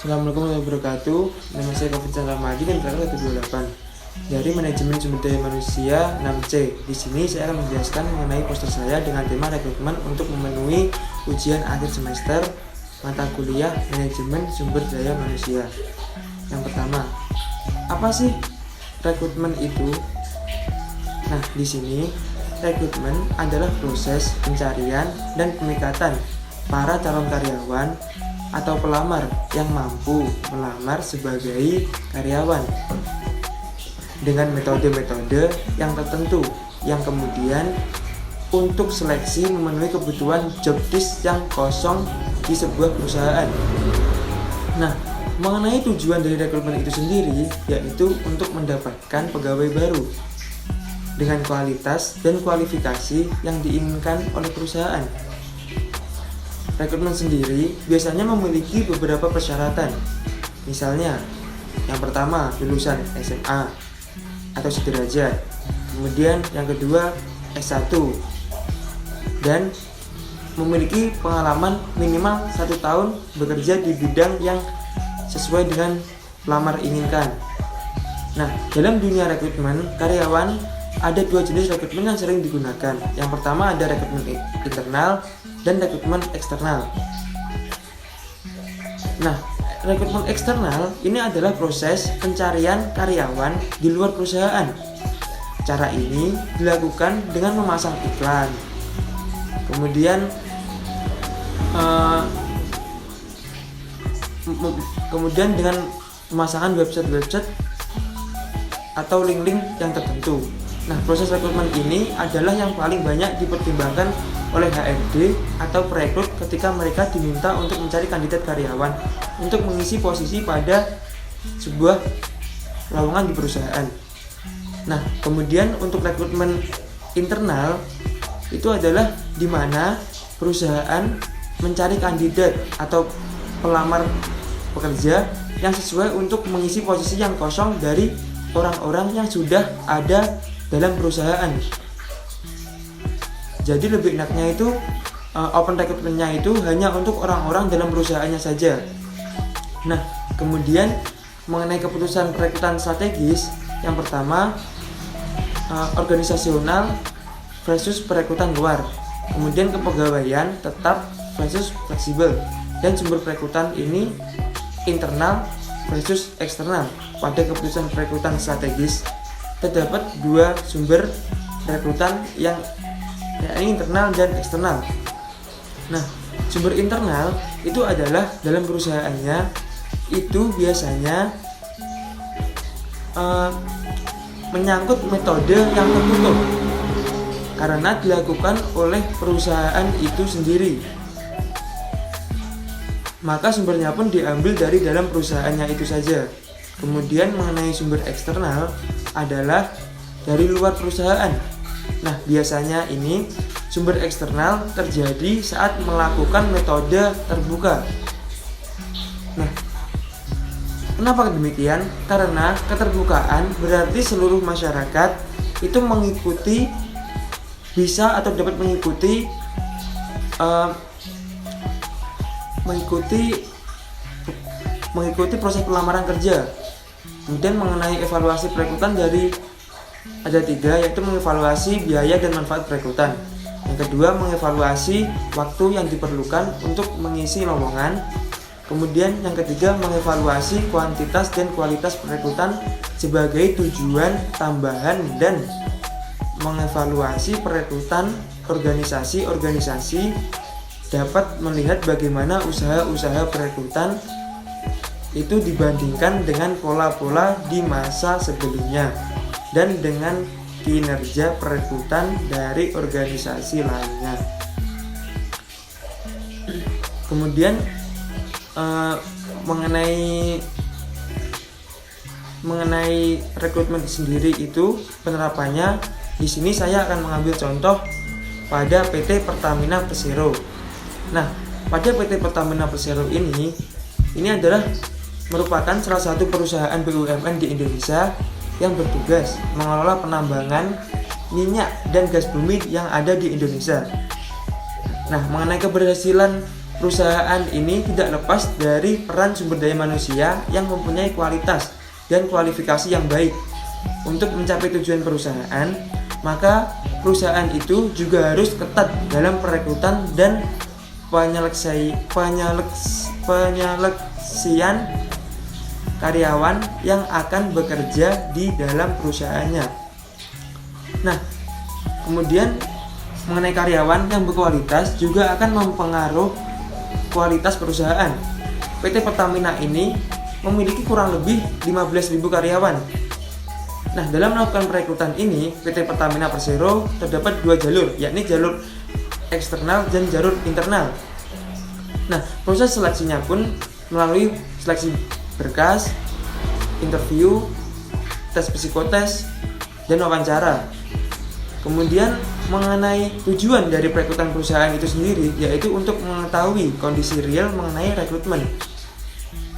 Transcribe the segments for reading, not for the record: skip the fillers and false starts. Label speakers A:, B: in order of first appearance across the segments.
A: Assalamualaikum warahmatullahi wabarakatuh. Nama saya Kofit Ramadi dan berangkat 128 dari Manajemen Sumber Daya Manusia 6C. Di sini saya akan menjelaskan mengenai poster saya dengan tema rekrutmen untuk memenuhi ujian akhir semester mata kuliah Manajemen Sumber Daya Manusia. Yang pertama, apa sih rekrutmen itu? Nah, di sini rekrutmen adalah proses pencarian dan pemikatan para calon karyawan atau pelamar yang mampu melamar sebagai karyawan dengan metode-metode yang tertentu yang kemudian untuk seleksi memenuhi kebutuhan job desk yang kosong di sebuah perusahaan. Nah, mengenai tujuan dari rekrutmen itu sendiri yaitu untuk mendapatkan pegawai baru dengan kualitas dan kualifikasi yang diinginkan oleh perusahaan. Rekrutmen sendiri biasanya memiliki beberapa persyaratan. Misalnya, yang pertama lulusan SMA atau sederajat. Kemudian yang kedua S1 dan memiliki pengalaman minimal 1 tahun bekerja di bidang yang sesuai dengan pelamar inginkan. Nah, dalam dunia rekrutmen karyawan ada 2 jenis rekrutmen yang sering digunakan. Yang pertama ada rekrutmen internal dan rekrutmen eksternal. Nah, rekrutmen eksternal ini adalah proses pencarian karyawan di luar perusahaan. Cara ini dilakukan dengan memasang iklan. Kemudian dengan pemasangan website atau link-link yang tertentu. Nah, proses rekrutmen ini adalah yang paling banyak dipertimbangkan oleh HRD atau perekrut ketika mereka diminta untuk mencari kandidat karyawan untuk mengisi posisi pada sebuah lowongan di perusahaan. Nah, kemudian untuk rekrutmen internal itu adalah di mana perusahaan mencari kandidat atau pelamar pekerja yang sesuai untuk mengisi posisi yang kosong dari orang-orang yang sudah ada dalam perusahaan. Jadi lebih enaknya itu open recruitment-nya itu hanya untuk orang-orang dalam perusahaannya saja. Nah, kemudian mengenai keputusan perekrutan strategis, yang pertama organisasional versus perekrutan luar. Kemudian kepegawaian tetap versus fleksibel, dan sumber perekrutan ini internal versus eksternal. Pada keputusan perekrutan strategis terdapat 2 sumber rekrutan yang internal dan eksternal. Nah, sumber internal itu adalah dalam perusahaannya itu biasanya menyangkut metode yang tertutup karena dilakukan oleh perusahaan itu sendiri. Maka sumbernya pun diambil dari dalam perusahaannya itu saja. Kemudian mengenai sumber eksternal adalah dari luar perusahaan. Nah, biasanya ini sumber eksternal terjadi saat melakukan metode terbuka. Nah, kenapa demikian? Karena keterbukaan berarti seluruh masyarakat itu bisa atau dapat mengikuti proses pelamaran kerja. Kemudian mengenai evaluasi perekrutan ada 3, yaitu mengevaluasi biaya dan manfaat perekrutan. Yang kedua, mengevaluasi waktu yang diperlukan untuk mengisi lowongan. Kemudian yang ketiga, mengevaluasi kuantitas dan kualitas perekrutan sebagai tujuan tambahan, dan mengevaluasi perekrutan organisasi-organisasi dapat melihat bagaimana usaha-usaha perekrutan itu dibandingkan dengan pola-pola di masa sebelumnya dan dengan kinerja perekrutan dari organisasi lainnya. Kemudian mengenai rekrutmen sendiri itu penerapannya di sini saya akan mengambil contoh pada PT Pertamina Persero. Nah, pada PT Pertamina Persero ini adalah merupakan salah satu perusahaan BUMN di Indonesia yang bertugas mengelola penambangan minyak dan gas bumi yang ada di Indonesia. Nah, mengenai keberhasilan perusahaan ini tidak lepas dari peran sumber daya manusia yang mempunyai kualitas dan kualifikasi yang baik. Untuk mencapai tujuan perusahaan, maka perusahaan itu juga harus ketat dalam perekrutan dan penyeleksian karyawan yang akan bekerja di dalam perusahaannya. Nah, kemudian mengenai karyawan yang berkualitas juga akan mempengaruhi kualitas perusahaan. PT Pertamina ini memiliki kurang lebih 15.000 karyawan. Nah, dalam melakukan perekrutan ini, PT Pertamina Persero terdapat dua jalur, yakni jalur eksternal dan jalur internal. Nah, proses seleksinya pun melalui seleksi berkas, interview, tes psikotes, dan wawancara. Kemudian mengenai tujuan dari perekrutan perusahaan itu sendiri, yaitu untuk mengetahui kondisi real mengenai rekrutmen,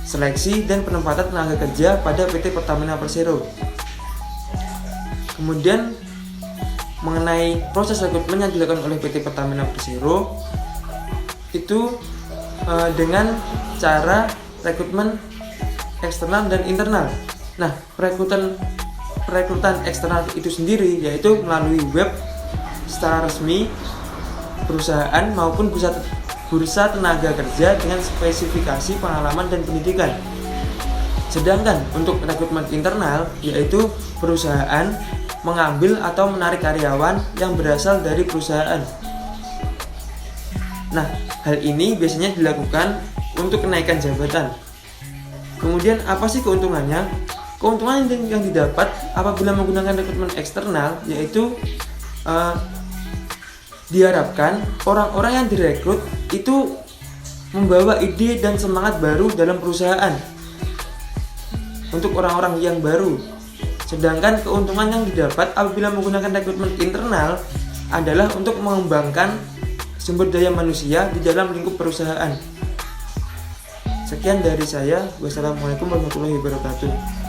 A: seleksi, dan penempatan tenaga kerja pada PT Pertamina Persero. Kemudian mengenai proses rekrutmen yang dilakukan oleh PT Pertamina Persero itu dengan cara rekrutmen eksternal dan internal. Nah, perekrutan eksternal itu sendiri yaitu melalui web secara resmi perusahaan maupun bursa tenaga kerja dengan spesifikasi pengalaman dan pendidikan. Sedangkan untuk rekrutmen internal yaitu perusahaan mengambil atau menarik karyawan yang berasal dari perusahaan. Nah, hal ini biasanya dilakukan untuk kenaikan jabatan. Kemudian apa sih keuntungannya? Keuntungan yang didapat apabila menggunakan rekrutmen eksternal yaitu diharapkan orang-orang yang direkrut itu membawa ide dan semangat baru dalam perusahaan untuk orang-orang yang baru. Sedangkan keuntungan yang didapat apabila menggunakan rekrutmen internal adalah untuk mengembangkan sumber daya manusia di dalam lingkup perusahaan. Sekian dari saya. Wassalamualaikum warahmatullahi wabarakatuh.